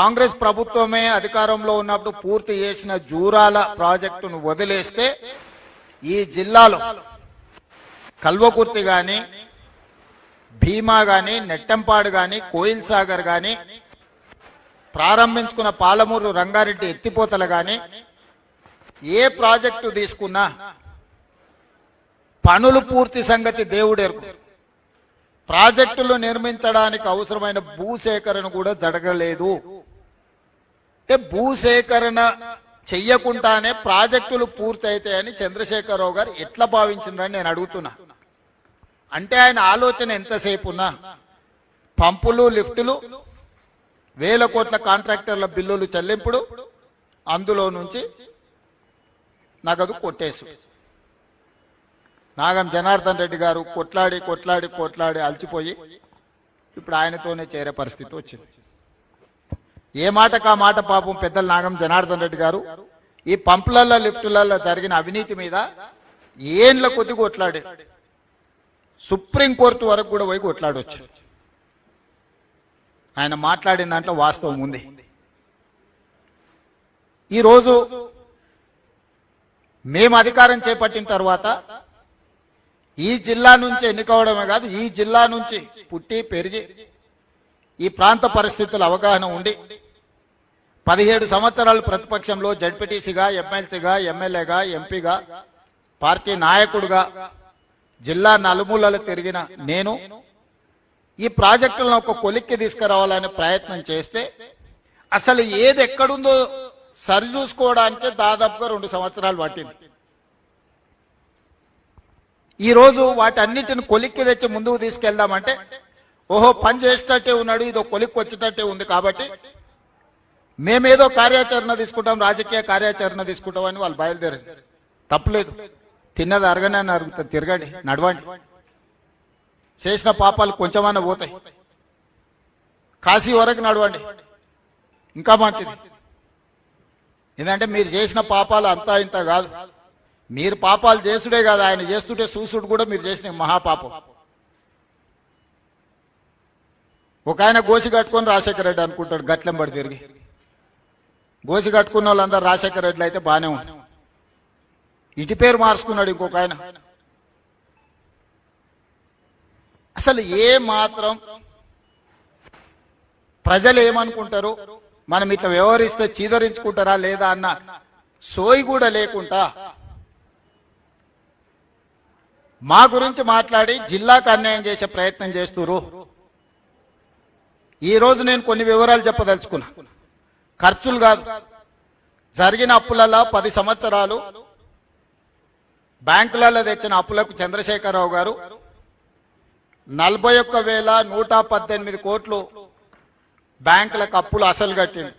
కాంగ్రెస్ ప్రభుత్వమే అధికారంలో ఉన్నప్పుడు పూర్తి చేసిన జూరాల ప్రాజెక్టును వదిలేస్తే ఈ జిల్లాలో కల్వకుర్తి గాని, భీమా గాని, నెట్టంపాడు గాని, కోయిల్ సాగర్ గాని, ప్రారంభించుకున్న పాలమూరు రంగారెడ్డి ఎత్తిపోతలు గాని, ఏ ప్రాజెక్టు తీసుకున్నా పనులు పూర్తి సంగతి దేవుడెరుకు. ప్రాజెక్టులు నిర్మించడానికి అవసరమైన భూసేకరణ కూడా జరగలేదు. అంటే భూసేకరణ చెయ్యకుండానే ప్రాజెక్టులు పూర్తి అవుతాయని చంద్రశేఖరరావు గారు ఎట్లా భావించిందని నేను అడుగుతున్నా. అంటే ఆయన ఆలోచన ఎంతసేపు ఉన్నా పంపులు, లిఫ్టులు, వేల కోట్ల కాంట్రాక్టర్ల బిల్లులు చెల్లింపుడు, అందులో నుంచి నగదు కొట్టేసు. నాగం జనార్దన్ రెడ్డి గారు కొట్లాడి కొట్లాడి కొట్లాడి అలసిపోయి ఇప్పుడు ఆయనతోనే చేరే పరిస్థితి వచ్చింది. ఏ మాటకా మాట పాపం పెద్దలు నాగం జనార్దన్ రెడ్డి గారు ఈ పంపులల్లో, లిఫ్టులలో జరిగిన అవినీతి మీద ఏండ్ల కొద్ది కొట్లాడి సుప్రీంకోర్టు వరకు కూడా పోయి కొట్లాడవచ్చు. ఆయన మాట్లాడిన దాంట్లో వాస్తవం ఉంది. ఈరోజు మేము అధికారం చేపట్టిన తర్వాత ఈ జిల్లా నుంచి ఎన్నికవడమే కాదు, ఈ జిల్లా నుంచి పుట్టి పెరిగి ఈ ప్రాంత పరిస్థితుల అవగాహన ఉండి 17 సంవత్సరాలు ప్రతిపక్షంలో జడ్పీటీసీగా, ఎమ్మెల్సీగా, ఎమ్మెల్యేగా, ఎంపీగా, పార్టీ నాయకుడిగా జిల్లా నలుమూలలు తిరిగిన నేను ఈ ప్రాజెక్టులను ఒక కొలిక్కి తీసుకురావాలనే ప్రయత్నం చేస్తే అసలు ఏది ఎక్కడుందో సరిచూసుకోవడానికే దాదాపుగా 2 సంవత్సరాలు పట్టింది. ఈరోజు వాటన్నిటిని కొలిక్కి తెచ్చి ముందుకు తీసుకెళ్దామంటే ఓహో పని చేసేటట్టే ఉన్నాడు, ఇదో కొలిక్కి వచ్చేటట్టే ఉంది కాబట్టి మేమేదో కార్యాచరణ తీసుకుంటాం, రాజకీయ కార్యాచరణ తీసుకుంటాం అని వాళ్ళు బయలుదేరారు. తప్పులేదు, తిన్నది అరగనే అరుగుతుంది, తిరగండి, నడవండి, చేసిన పాపాలు కొంచెమన్నా పోతాయి, కాశీ వరకు నడవండి, ఇంకా మంచిది. ఎందుకంటే మీరు చేసిన పాపాలు అంతా ఇంత కాదు, మీరు పాపాలు చేసుడే కాదు, ఆయన చేస్తుంటే చూసుడు కూడా మీరు చేసిన మహాపాపం. ఒక ఆయన గోసి కట్టుకొని రాజశేఖర రెడ్డి అనుకుంటాడు, గట్లెంబడి తిరిగి గోసి కట్టుకున్న వాళ్ళందరూ రాజశేఖర రెడ్డి అయితే బాగానే ఉంది. ఇటు పేరు మార్చుకున్నాడు ఇంకొక ఆయన. అసలు ఏ మాత్రం ప్రజలు ఏమనుకుంటారు, మనం ఇట్లా వ్యవహరిస్తే చీదరించుకుంటారా లేదా అన్న సోయి కూడా లేకుండా మా గురించి మాట్లాడి జిల్లాకు అన్యాయం చేసే ప్రయత్నం చేస్తున్నారు. ఈ రోజు నేను కొన్ని వివరాలు చెప్పదలుచుకున్నా. ఖర్చులు కాదు, జరిగిన అప్పులలో 10 సంవత్సరాలు బ్యాంకులలో తెచ్చిన అప్పులకు చంద్రశేఖరరావు గారు 41,118 కోట్లు బ్యాంకులకు అప్పులు అసలు కట్టింది.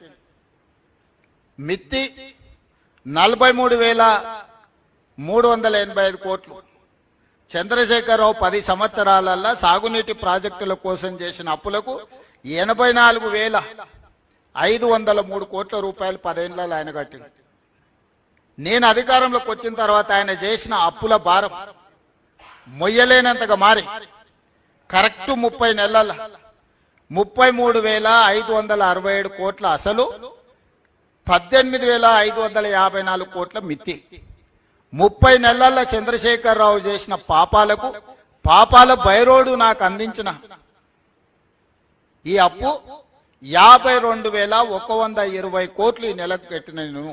మిత్తి 43,385 కోట్లు. చంద్రశేఖరరావు 10 సంవత్సరాలలో సాగునీటి ప్రాజెక్టుల కోసం చేసిన అప్పులకు 84,503 కోట్ల రూపాయలు 10 ఏళ్లలో ఆయన కట్టింది. నేను అధికారంలోకి వచ్చిన తర్వాత ఆయన చేసిన అప్పుల భారం మొయ్యలేనంతగా మారి కరెక్ట్ 30 నెలల 33,567 కోట్ల అసలు, 18,554 కోట్ల మిత్తి. 30 నెలల చంద్రశేఖరరావు చేసిన పాపాలకు పాపాల బైరోడు నాకు అందించిన ఈ అప్పు 52,120 కోట్లు ఈ నెలకు కట్టిన నేను.